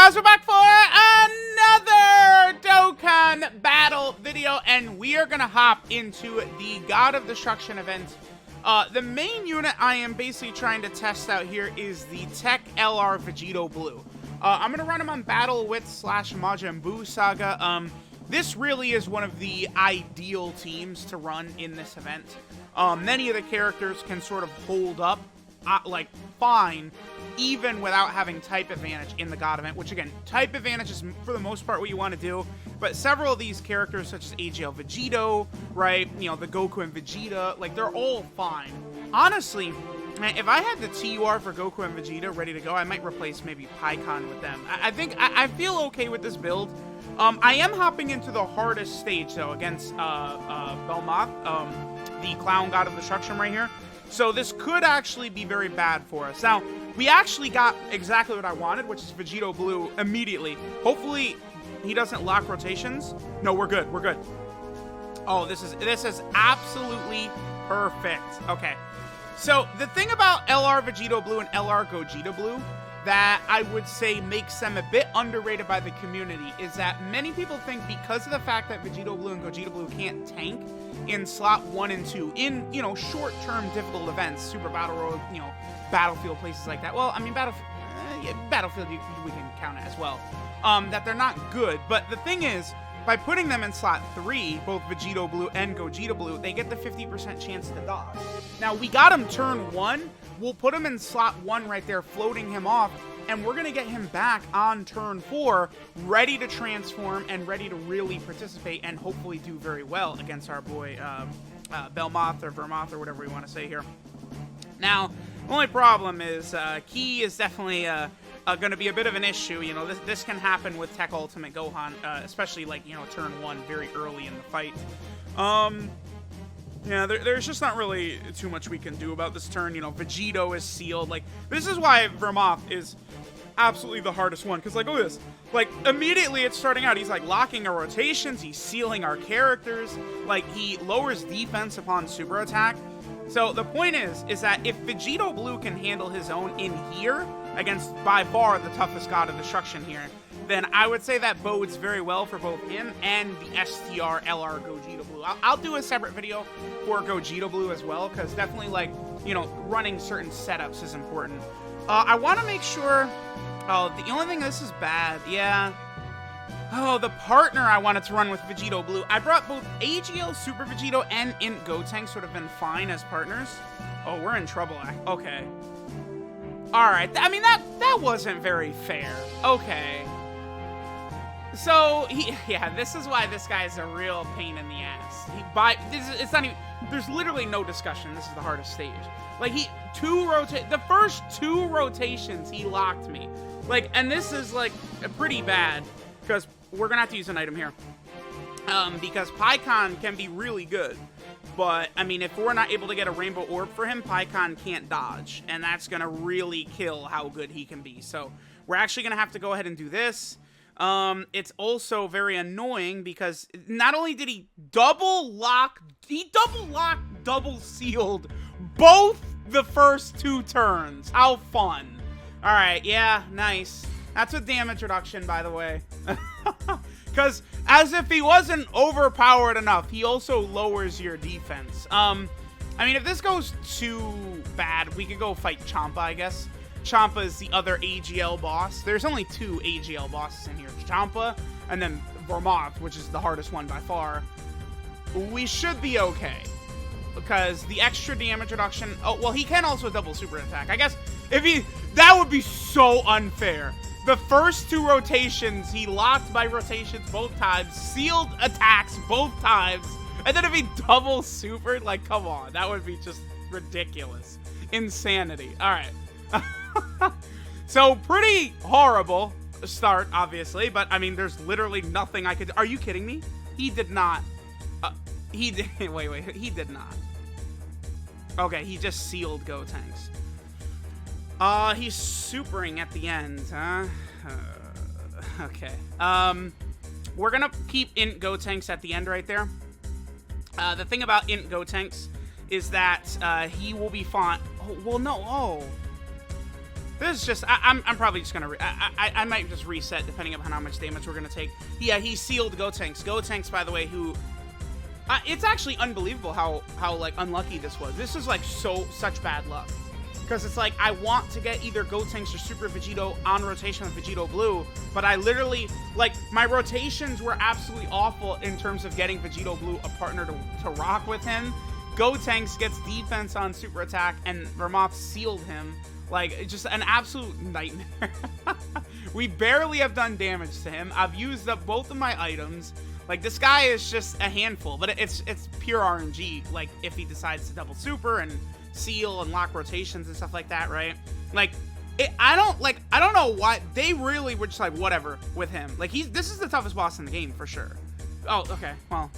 guys, we're back for another Dokkan battle video, and we are gonna hop into the God of Destruction event. The main unit I am basically trying to test out here is the TEQ VEGITO Blue. I'm gonna run him on Battle Wit / Majin Buu Saga. This really is one of the ideal teams to run in this event. Many of the characters can sort of hold up, like, fine, even without having type advantage in the God event, which again, type advantage is for the most part what you want to do, but several of these characters such as AGL Vegito, right, you know, the Goku and Vegeta, like, they're all fine. Honestly, if I had the TUR for Goku and Vegeta ready to go, I might replace maybe Pikkon with them. I feel okay with this build. I am hopping into the hardest stage though against Belmod, the Clown God of Destruction right here. So this could actually be very bad for us. Now, we actually got exactly what I wanted, which is Vegito Blue immediately. Hopefully, he doesn't lock rotations. No, we're good. We're good. Oh, this is absolutely perfect. Okay. So, the thing about LR Vegito Blue and LR Gogeta Blue that I would say makes them a bit underrated by the community is that many people think because of the fact that Vegito Blue and Gogeta Blue can't tank in slot 1 and 2 in, you know, short-term difficult events, Super Battle Road, you know, Battlefield, places like that. Well, I mean, Battlefield we can count it as well. That they're not good, but the thing is, by putting them in slot 3, both Vegito Blue and Gogeta Blue, they get the 50% chance to dodge. Now, we got him turn 1. We'll put him in slot 1 right there, floating him off, and we're going to get him back on turn 4, ready to transform and ready to really participate and hopefully do very well against our boy Belmod or Vermoth or whatever we want to say here. Now, the only problem is Ki is definitely going to be a bit of an issue. You know, this can happen with TEQ Ultimate Gohan, especially, like, you know, turn 1 very early in the fight. Yeah, there's just not really too much we can do about this turn. You know, Vegito is sealed. Like, this is why Vermoth is absolutely the hardest one. Because, like, look at this. Like, immediately it's starting out. He's, like, locking our rotations. He's sealing our characters. Like, he lowers defense upon super attack. So, the point is that if Vegito Blue can handle his own in here, against by far the toughest God of Destruction here, then I would say that bodes very well for both him and the STR LR Gogeta Blue. I'll do a separate video for Gogeta Blue as well, because definitely, like, you know, running certain setups is important. I want to make sure... Oh, the only thing, this is bad. Yeah. Oh, the partner I wanted to run with Vegito Blue. I brought both AGL Super Vegito and Int Gotenks would have been fine as partners. Oh, we're in trouble. Okay. Alright, I mean, that wasn't very fair. Okay. So, yeah, this is why this guy's a real pain in the ass. It's not even, there's literally no discussion. This is the hardest stage. Like, the first 2 rotations, he locked me. Like, and this is, like, pretty bad, because we're gonna have to use an item here. Because Pikkon can be really good. But, I mean, if we're not able to get a Rainbow Orb for him, Pikkon can't dodge. And that's going to really kill how good he can be. So, we're actually going to have to go ahead and do this. It's also very annoying because not only did he double sealed both the first 2 turns. How fun. Alright, yeah, nice. That's a damage reduction, by the way. Because as if he wasn't overpowered enough, he also lowers your defense. I mean, if this goes too bad, we could go fight Champa, I guess. Champa is the other AGL boss. There's only 2 AGL bosses in here. Champa and then Vermoth, which is the hardest one by far. We should be okay. Because the extra damage reduction... Oh, well, he can also double super attack. I guess if he... That would be so unfair. The first 2 rotations, he locked my rotations both times, sealed attacks both times, and then if he double supered, like, come on, that would be just ridiculous. Insanity. Alright. So, pretty horrible start, obviously, but, I mean, there's literally nothing I could... Are you kidding me? He did not... he did... Wait, he did not. Okay, he just sealed Gotenks. He's supering at the end, huh? Okay. We're gonna keep Int Gotenks at the end right there. The thing about Int Gotenks is that, he will be fine. Oh, well, no, This is just, I'm probably just gonna, I might just reset depending on how much damage we're gonna take. Yeah, he sealed Gotenks. Gotenks, by the way, who, it's actually unbelievable how like unlucky this was. This is like such bad luck. Because it's like, I want to get either Gotenks or Super Vegito on rotation with Vegito Blue, but I literally, like, my rotations were absolutely awful in terms of getting Vegito Blue a partner to rock with him. Gotenks gets defense on super attack, and Ramoth sealed him. Like, just an absolute nightmare. We barely have done damage to him. I've used up both of my items. Like, this guy is just a handful, but it's pure RNG. Like, if he decides to double super and seal and lock rotations and stuff like that, right? Like, I don't know why they really were just like whatever with him. Like, this is the toughest boss in the game for sure. Oh, okay, well,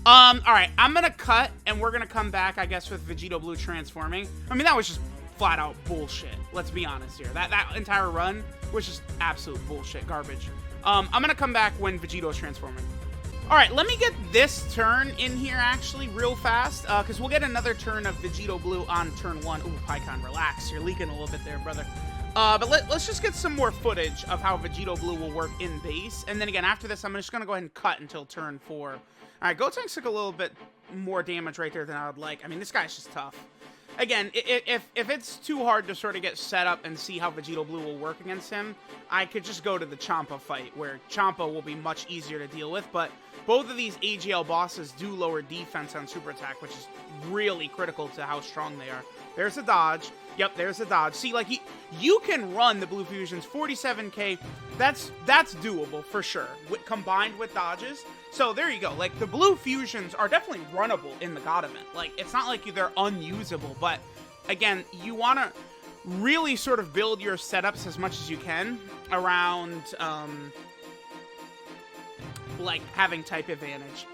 all right, I'm gonna cut and we're gonna come back, I guess, with Vegito Blue transforming. I mean, that was just flat out bullshit. Let's be honest here. That entire run was just absolute bullshit, garbage. I'm gonna come back when Vegito's transforming. All right, let me get this turn in here actually real fast, because we'll get another turn of Vegito Blue on turn 1. Ooh, Pycon, relax. You're leaking a little bit there, brother. But let's just get some more footage of how Vegito Blue will work in base. And then again, after this, I'm just going to go ahead and cut until turn 4. All right, Gotenks took a little bit more damage right there than I would like. I mean, this guy's just tough. Again, if it's too hard to sort of get set up and see how Vegito Blue will work against him, I could just go to the Champa fight, where Champa will be much easier to deal with, but both of these AGL bosses do lower defense on super attack, which is really critical to how strong they are. There's a dodge. Yep, there's a dodge. See, like, you can run the Blue Fusions 47k. That's doable for sure, combined with dodges. So there you go. Like, the Blue Fusions are definitely runnable in the God event. Like, it's not like they're unusable, but again, you want to really sort of build your setups as much as you can around, like, having type advantage.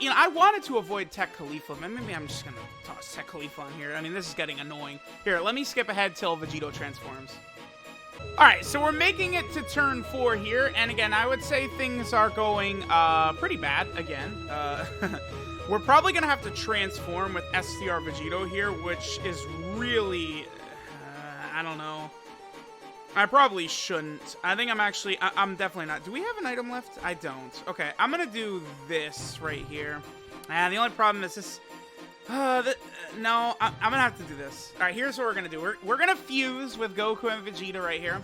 You know, I wanted to avoid TEQ Khalifa, but maybe I'm just going to toss TEQ Khalifa on here. I mean, this is getting annoying. Here, let me skip ahead till Vegito transforms. Alright, so we're making it to turn 4 here, and again, I would say things are going pretty bad, again. We're probably going to have to transform with STR Vegito here, which is really, I don't know. I probably shouldn't. I think I'm definitely not. Do we have an item left? I don't. Okay, I'm going to do this right here. And the only problem is this. No, I'm going to have to do this. All right, here's what we're going to do. We're going to fuse with Goku and Vegeta right here.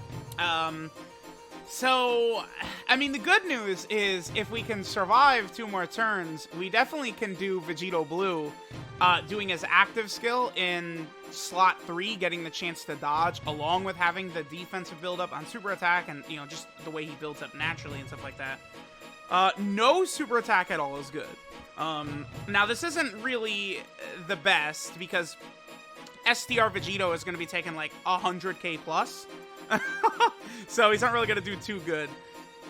So, I mean, the good news is if we can survive 2 more turns, we definitely can do Vegito Blue doing his active skill in slot 3, getting the chance to dodge, along with having the defensive build-up on super attack and, you know, just the way he builds up naturally and stuff like that. No super attack at all is good. Now, this isn't really the best because STR Vegito is going to be taking like 100k plus. So he's not really going to do too good.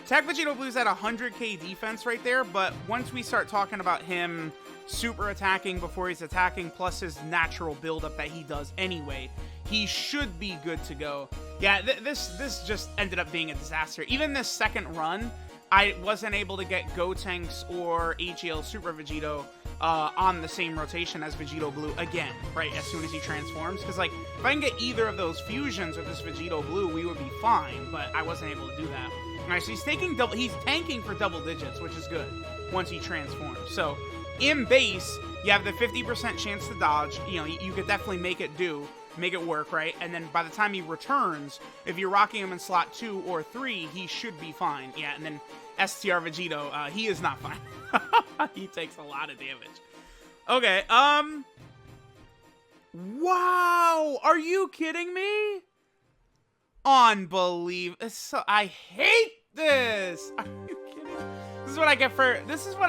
TEQ Vegito Blue's at 100k defense right there, but once we start talking about him super attacking before he's attacking, plus his natural buildup that he does anyway, he should be good to go. Yeah, this just ended up being a disaster. Even this second run, I wasn't able to get Gotenks or AGL Super Vegito on the same rotation as Vegito Blue again, right, as soon as he transforms. Because, like, if I can get either of those fusions with this Vegito Blue, we would be fine, but I wasn't able to do that. All right, so he's tanking for double digits, which is good once he transforms. So, in base, you have the 50% chance to dodge. You know, you could definitely make it work, right? And then by the time he returns, if you're rocking him in slot 2 or 3, he should be fine. Yeah, and then STR Vegito, he is not fine. He takes a lot of damage. Okay, wow! Are you kidding me? Unbelievable. I hate this! Are you kidding? This is what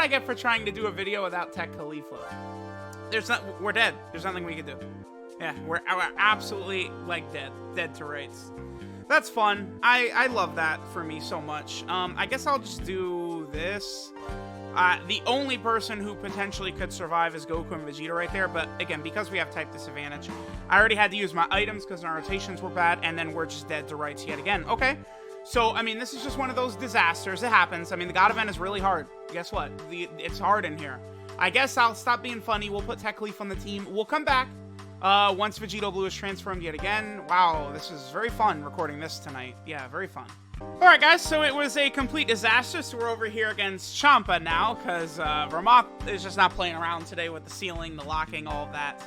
I get for trying to do a video without TEQ Khalifa. We're dead. There's nothing we can do. Yeah, we're absolutely, like, dead to rights. That's fun. I love that for me so much. I guess I'll just do this. The only person who potentially could survive is Goku and Vegeta right there, but again, because we have type disadvantage, I already had to use my items because our rotations were bad, and then we're just dead to rights yet again. Okay, so, I mean, this is just one of those disasters. It happens. I mean, the God event is really hard. Guess what? It's hard in here. I guess I'll stop being funny. We'll put TEQ Leaf on the team. We'll come back. Once Vegito Blue is transformed yet again. Wow, this is very fun recording this tonight. Yeah, very fun. Alright guys, so it was a complete disaster, so we're over here against Champa now, because Vermont is just not playing around today with the ceiling, the locking, all of that.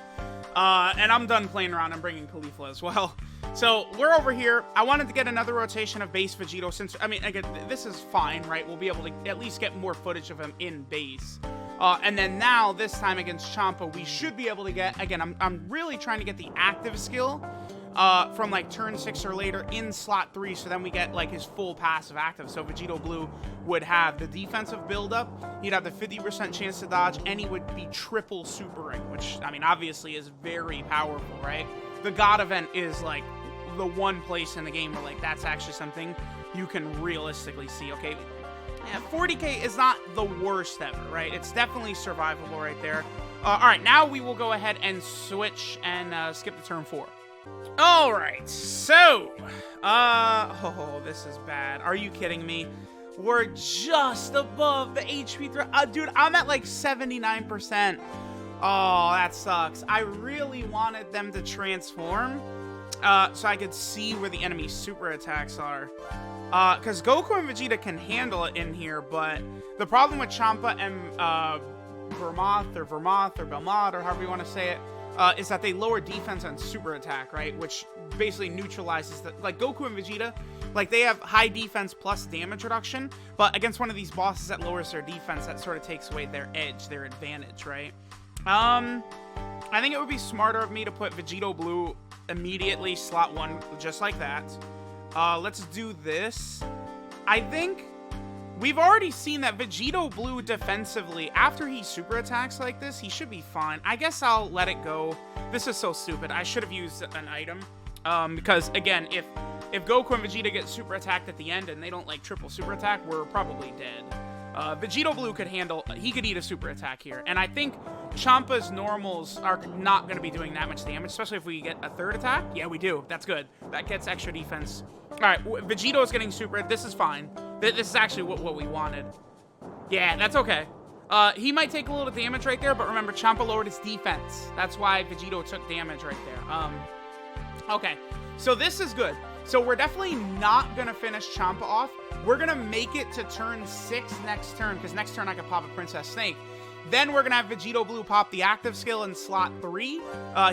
And I'm done playing around. I'm bringing Khalifa as well. So we're over here. I wanted to get another rotation of base Vegito since, I mean, again, this is fine, right? We'll be able to at least get more footage of him in base. And then now, this time against Champa, we should be able to get, again, I'm really trying to get the active skill from like turn 6 or later in slot 3, so then we get like his full passive active. So Vegito Blue would have the defensive buildup, he'd have the 50% chance to dodge, and he would be triple supering, which, I mean, obviously is very powerful, right? The God event is like the one place in the game where like that's actually something you can realistically see. Okay, yeah, 40k is not the worst ever, right? It's definitely survivable right there. All right, now we will go ahead and switch and skip to turn 4. All right, so, oh, this is bad. Are you kidding me? We're just above the HP threat. Dude, I'm at like 79%. Oh, that sucks. I really wanted them to transform so I could see where the enemy super attacks are. Because Goku and Vegeta can handle it in here, but the problem with Champa and Vermont or Belmod, or however you want to say it, is that they lower defense and super attack, right? Which basically neutralizes the, like Goku and Vegeta, like they have high defense plus damage reduction, but against one of these bosses that lowers their defense, that sort of takes away their edge, their advantage, right? I think it would be smarter of me to put Vegito Blue immediately slot 1, just like that. Let's do this. I think we've already seen that Vegito Blue defensively, after he super attacks like this, he should be fine. I guess I'll let it go. This is so stupid. I should have used an item. Because, again, if Goku and Vegeta get super attacked at the end and they don't, like, triple super attack, we're probably dead. Vegito Blue could handle, he could eat a super attack here. And I think Champa's normals are not going to be doing that much damage, especially if we get a third attack. Yeah, we do. That's good. That gets extra defense. All right, Vegito is getting super. This is fine. This is actually what we wanted. Yeah, that's okay. He might take a little damage right there, but remember, Champa lowered his defense. That's why Vegito took damage right there. Okay, so this is good. So we're definitely not going to finish Champa off. We're going to make it to turn 6 next turn, because next turn I can pop a Princess Snake. Then we're going to have Vegito Blue pop the active skill in slot 3.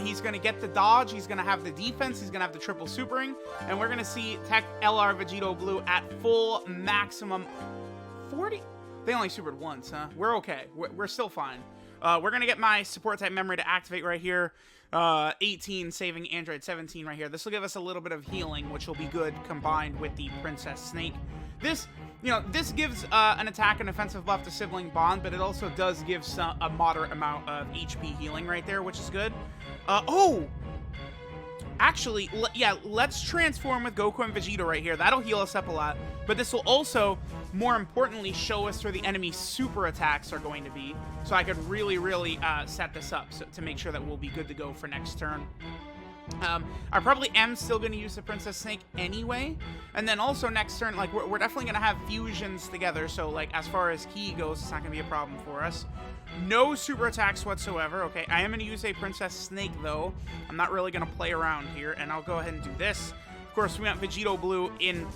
He's going to get the dodge. He's going to have the defense. He's going to have the triple supering. And we're going to see TEQ LR Vegito Blue at full maximum 40. They only supered once, huh? We're okay. We're still fine. We're going to get my support type memory to activate right here. 18 saving Android 17 right here. This will give us a little bit of healing, which will be good combined with the Princess Snake. This, you know, this gives an attack and offensive buff to Sibling Bond, but it also does give a moderate amount of HP healing right there, which is good. Oh! Actually, yeah, let's transform with Goku and Vegeta right here. That'll heal us up a lot. But this will also, more importantly, show us where the enemy super attacks are going to be. So I could really, really set this up to make sure that we'll be good to go for next turn. I probably am still going to use the Princess Snake anyway. And then also next turn, like, we're definitely going to have fusions together. So, like, as far as Ki goes, it's not going to be a problem for us. No super attacks whatsoever. Okay, I am going to use a Princess Snake, though. I'm not really going to play around here. And I'll go ahead and do this. Of course, we want Vegito Blue in,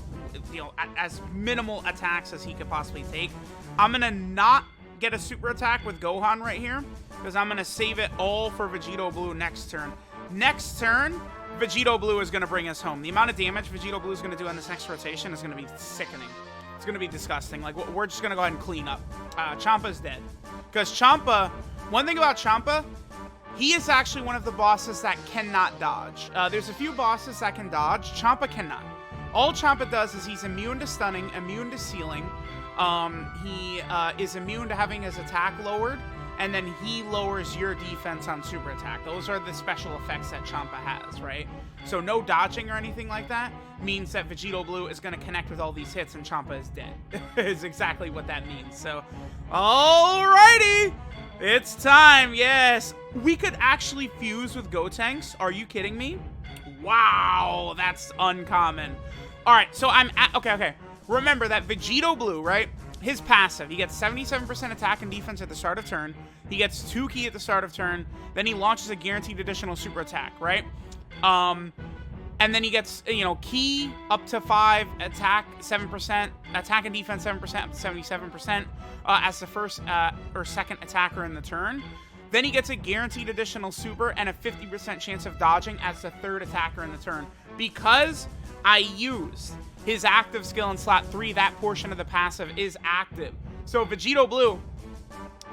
you know, as minimal attacks as he could possibly take. I'm going to not get a super attack with Gohan right here, because I'm going to save it all for Vegito Blue next turn. Next turn, Vegito Blue is going to bring us home. The amount of damage Vegito Blue is going to do on this next rotation is going to be sickening. It's going to be disgusting. Like, we're just going to go ahead and clean up. Champa's dead. Because Champa, one thing about Champa, he is actually one of the bosses that cannot dodge. There's a few bosses that can dodge. Champa cannot. All Champa does is he's immune to stunning, immune to sealing. He is immune to having his attack lowered. And then he lowers your defense on super attack. Those are the special effects that Champa has, right? So no dodging or anything like that means that Vegito Blue is going to connect with all these hits and Champa is dead. Is exactly what that means. So, alrighty! It's time, yes! We could actually fuse with Gotenks. Are you kidding me? Wow, that's uncommon. Alright, so I'm at... Okay. Remember that Vegito Blue, right? his passive, he gets 77% attack and defense at the start of turn. He gets 2 ki at the start of turn. Then he launches a guaranteed additional super attack, right? And then he gets, you know, ki up to 5, attack 7%, attack and defense 7%, up to 77% as the first or second attacker in the turn. Then he gets a guaranteed additional super and a 50% chance of dodging as the third attacker in the turn. Because I used his active skill in slot 3, that portion of the passive is active. So Vegito Blue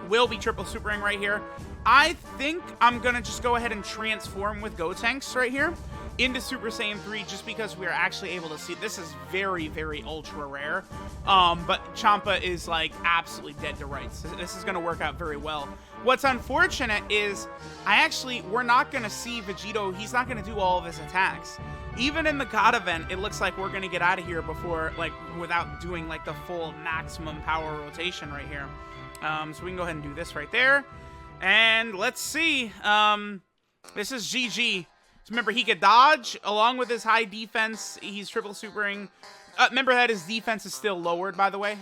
will be triple supering right here. I think I'm going to just go ahead and transform with Gotenks right here into Super Saiyan 3 just because we are actually able to see. This is very, very ultra rare. But Champa is like absolutely dead to rights. This is going to work out very well. What's unfortunate is we're not going to see Vegito. He's not going to do all of his attacks. Even in the God event, it looks like we're going to get out of here before, like, without doing like the full maximum power rotation right here. So we can go ahead and do this right there. And let's see. This is GG. So remember, he could dodge along with his high defense. He's triple supering. Remember that his defense is still lowered, by the way,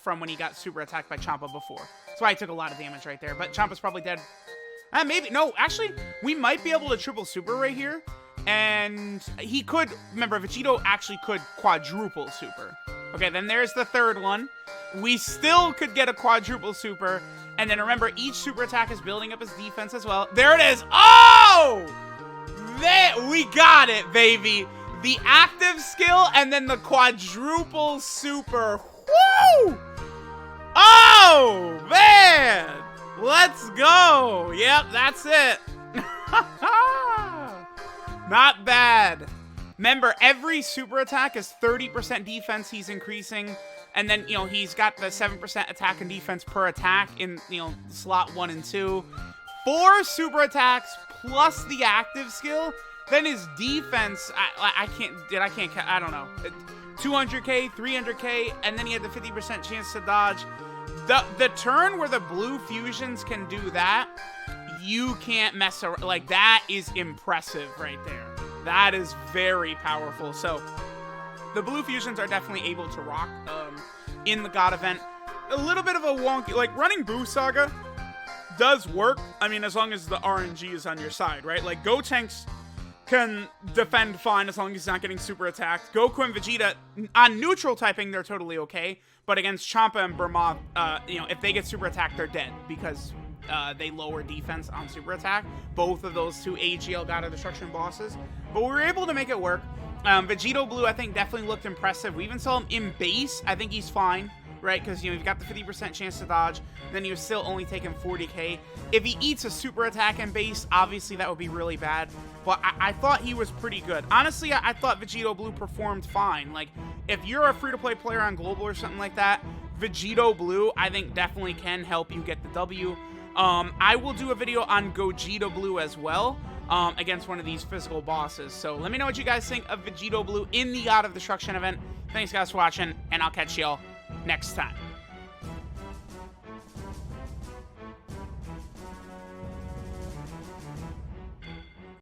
from when he got super attacked by Champa before. That's why I took a lot of damage right there. But Champa's probably dead. Maybe. No, actually, we might be able to triple super right here. And he could, remember, Vegito actually could quadruple super. Okay, then there's the third one. We still could get a quadruple super. And then remember, each super attack is building up his defense as well. There it is. Oh! We got it, baby. The active skill and then the quadruple super. Woo! Oh, man. Let's go. Yep, that's it. Not bad. Remember, every super attack is 30% defense he's increasing. And then, you know, he's got the 7% attack and defense per attack in, you know, slot 1 and 2. 4 super attacks plus the active skill. Then his defense, I don't know. 200k, 300k, and then he had the 50% chance to dodge. The turn where the blue fusions can do that, you can't mess around. Like, that is impressive right there. That is very powerful. So the blue fusions are definitely able to rock in the God event. A little bit of a wonky, like running Boo Saga does work. I mean, as long as the RNG is on your side, right? Like Gotenks can defend fine as long as he's not getting super attacked. Goku and Vegeta, on neutral typing, they're totally okay. But against Champa and Belmod, you know, if they get super attacked, they're dead because they lower defense on super attack. Both of those two AGL God of Destruction bosses. But we were able to make it work. Vegito Blue, I think, definitely looked impressive. We even saw him in base. I think he's fine, right? Because, you know, you've got the 50% chance to dodge. Then you're still only taking 40k. If he eats a super attack in base, obviously that would be really bad. But I thought he was pretty good. Honestly, I thought Vegito Blue performed fine. Like, if you're a free-to-play player on Global or something like that, Vegito Blue, I think, definitely can help you get the W. I will do a video on Gogeta Blue as well, against one of these physical bosses. So let me know what you guys think of Vegito Blue in the God of Destruction event. Thanks, guys, for watching, and I'll catch y'all next time.